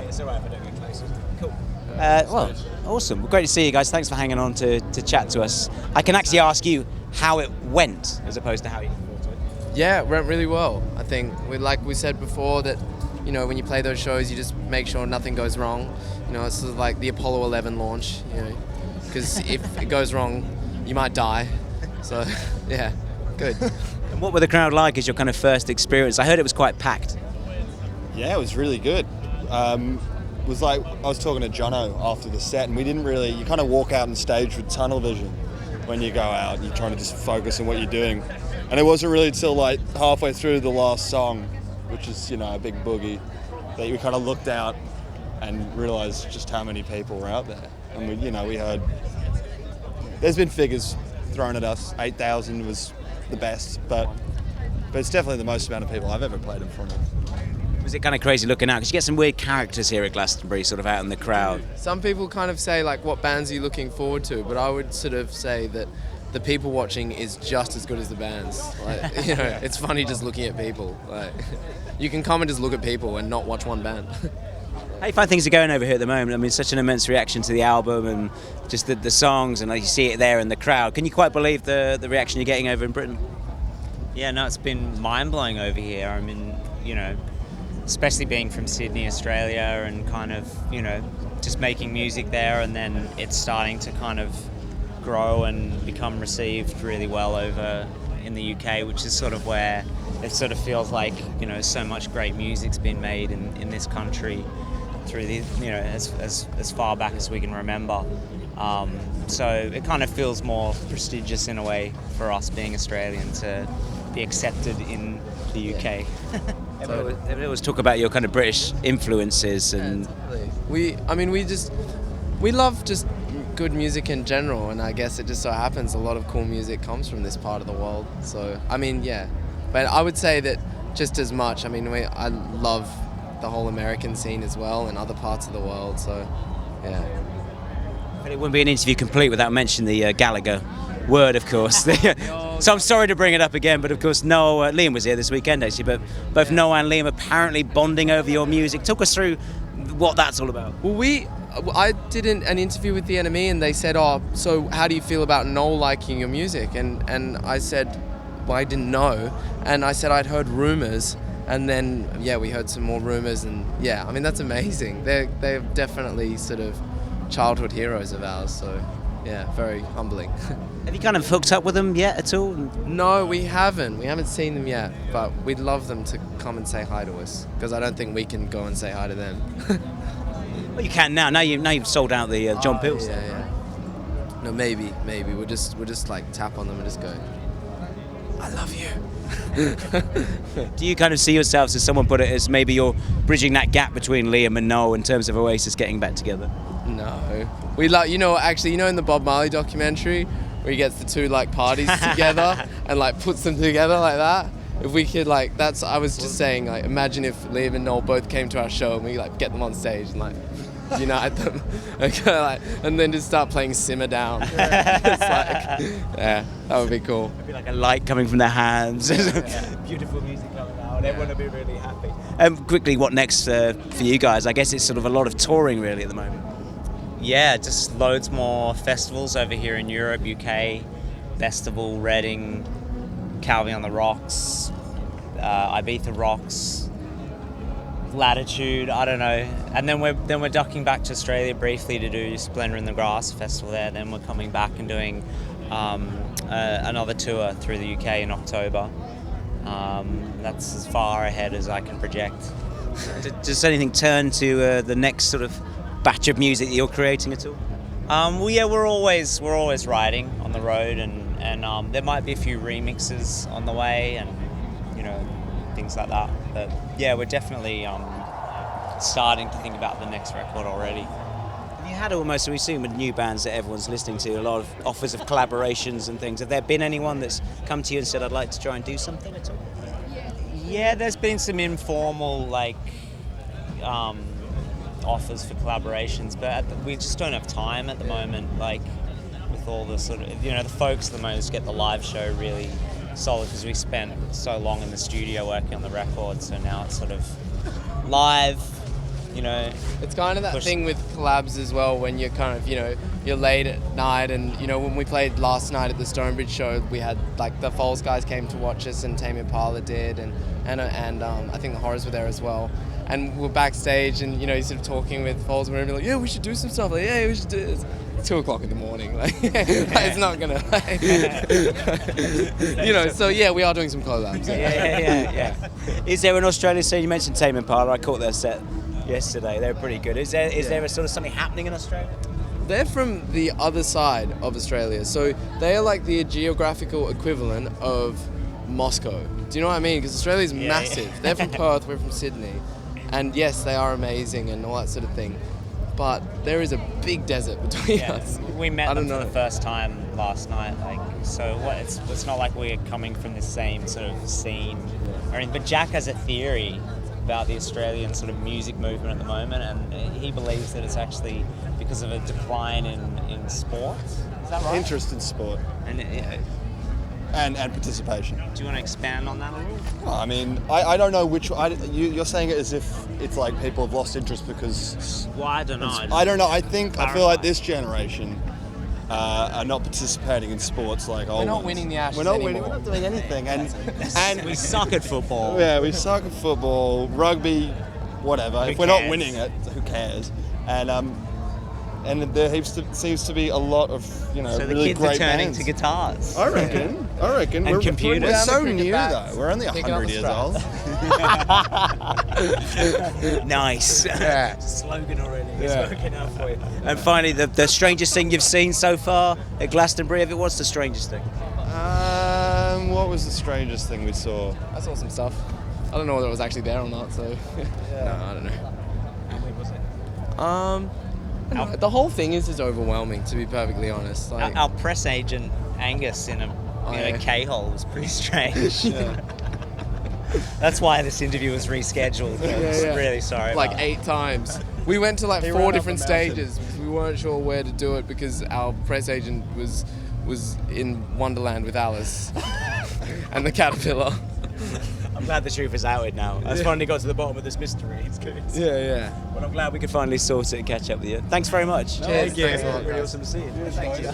It's all right if I don't get close. Cool. Well, awesome. Well, great to see you guys. Thanks for hanging on to chat to us. I can actually ask you how it went as opposed to how you thought it. Yeah, it went really well. I think, like we said before, that when you play those shows, you just make sure nothing goes wrong. It's sort of like the Apollo 11 launch, because if it goes wrong, you might die. So, yeah, good. And what were the crowd like as your kind of first experience? I heard it was quite packed. Yeah, it was really good. It was like, I was talking to Jono after the set, and you kind of walk out on stage with tunnel vision when you go out. You're trying to just focus on what you're doing. And it wasn't really until like halfway through the last song, which is, a big boogie, that we kind of looked out and realised just how many people were out there. And we heard, there's been figures thrown at us. 8,000 was the best, but it's definitely the most amount of people I've ever played in front of. Was it kind of crazy looking out? Because you get some weird characters here at Glastonbury, sort of out in the crowd. Some people kind of say, like, what bands are you looking forward to? But I would sort of say that the people watching is just as good as the bands. Like, it's funny just looking at people. Like, you can come and just look at people and not watch one band. How do you find things are going over here at the moment? I mean, such an immense reaction to the album and just the songs, and you see it there in the crowd. Can you quite believe the reaction you're getting over in Britain? Yeah, no, it's been mind-blowing over here. I mean, especially being from Sydney, Australia, and kind of, just making music there, and then it's starting to kind of grow and become received really well over in the UK, which is sort of where it sort of feels like, so much great music's been made in this country through the, as far back as we can remember. So it kind of feels more prestigious in a way for us being Australian to be accepted in the UK. Everyone always talk about your kind of British influences, and we love just good music in general, and I guess it just so happens a lot of cool music comes from this part of the world. So but I would say that just as much. I love the whole American scene as well, and other parts of the world. So yeah. But it wouldn't be an interview complete without mentioning the Gallagher word, of course. So I'm sorry to bring it up again, but of course Liam was here this weekend actually, but both Noah and Liam apparently bonding over your music. Talk us through what that's all about. Well, I did an interview with the NME, and they said, so how do you feel about Noel liking your music? And I said, well, I didn't know. And I said I'd heard rumours, and then, we heard some more rumours, and that's amazing. They're definitely sort of childhood heroes of ours, so very humbling. Have you kind of hooked up with them yet at all? No, we haven't. We haven't seen them yet, but we'd love them to come and say hi to us, because I don't think we can go and say hi to them. Well, you can now. Now you've sold out the John Peel stuff. Yeah. No, maybe. We'll just like tap on them and just go, I love you. Do you kind of see yourselves, as someone put it, as maybe you're bridging that gap between Liam and Noel in terms of Oasis getting back together? No. We like, in the Bob Marley documentary where he gets the two like parties together and like puts them together like that? If we could I was just saying, like, imagine if Liam and Noel both came to our show and we like get them on stage and like unite them, and then just start playing Simmer Down. It's that would be cool. It'd be like a light coming from their hands. Beautiful music coming out. Everyone would be really happy. Quickly, what next for you guys? I guess it's sort of a lot of touring really at the moment. Yeah, just loads more festivals over here in Europe, UK, Festival, Reading, Calvi on the Rocks, Ibiza Rocks, Latitude, I don't know. And then we're ducking back to Australia briefly to do Splendour in the Grass festival there. Then we're coming back and doing another tour through the UK in October. That's as far ahead as I can project. Does anything turn to the next sort of batch of music that you're creating at all? We're always writing on the road, and there might be a few remixes on the way, and things like that. But we're definitely starting to think about the next record already. Have you had almost, we've seen with new bands that everyone's listening to, a lot of offers of collaborations and things. Have there been anyone that's come to you and said, I'd like to try and do something at all? Yeah, there's been some informal offers for collaborations, but we just don't have time at the moment, with all the sort of, the focus at the moment is to get the live show really solid, because we spent so long in the studio working on the record, so now it's sort of live, you know. It's kind of that Push- thing with collabs as well, when you're kind of, you're late at night, and when we played last night at the Stonebridge show, we had like the Foals guys came to watch us, and Tame Impala did, and I think the Horrors were there as well. And we're backstage, and you're sort of talking with Foals, and we're like, yeah, we should do some stuff. Like, yeah, we should do this. 2 o'clock in the morning, like, it's not gonna, So yeah, we are doing some collabs. Yeah. Is there an Australian scene? You mentioned Tame Impala. I caught their set yesterday. They're pretty good. Is there a sort of something happening in Australia? They're from the other side of Australia, so they are like the geographical equivalent of Moscow. Do you know what I mean? Because Australia's massive. They're from Perth, we're from Sydney, and yes, they are amazing and all that sort of thing. But there is a big desert between us. We met them for the first time last night, like, so what? It's not like we're coming from the same sort of scene. I mean, but Jack has a theory about the Australian sort of music movement at the moment, and he believes that it's actually because of a decline in sport. Is that right? Interest in sport and participation. Do you want to expand on that a little? Well, I mean, I don't know which. You're saying it as if it's like people have lost interest because. Well, I don't know. I don't know. I feel like this generation are not participating in sports like old We're not ones. winning the Ashes We're not anymore. winning. We're not doing anything. And We suck at football. yeah, we suck at football, rugby, whatever. Who If we're not cares? winning it, who cares? And there seems to be a lot of So the really kids are great turning bands. to guitars. I reckon. And computers. We're so Cricket new bats, though. We're only picking up 100 the years old. Nice. Yeah. Slogan already. It's Yeah. working out for you. And finally, the strangest thing you've seen so far at Glastonbury. If it was the strangest thing. What was the strangest thing we saw? I saw some stuff. I don't know whether it was actually there or not, so no, I don't know. How big was it? The whole thing is just overwhelming, to be perfectly honest. Like, Our press agent Angus in a K-hole was pretty strange. That's why this interview was rescheduled. I'm really sorry. like about 8 times. We went to like He 4 ran up different the mountain. stages. We weren't sure where to do it because our press agent was in Wonderland with Alice and the caterpillar. I'm glad the truth is outed now. I've finally got to the bottom of this mystery. It's good. Yeah. Well, I'm glad we could finally sort it and catch up with you. Thanks very much. Cheers. Thanks a lot, Really guys. awesome to see you. Thank you.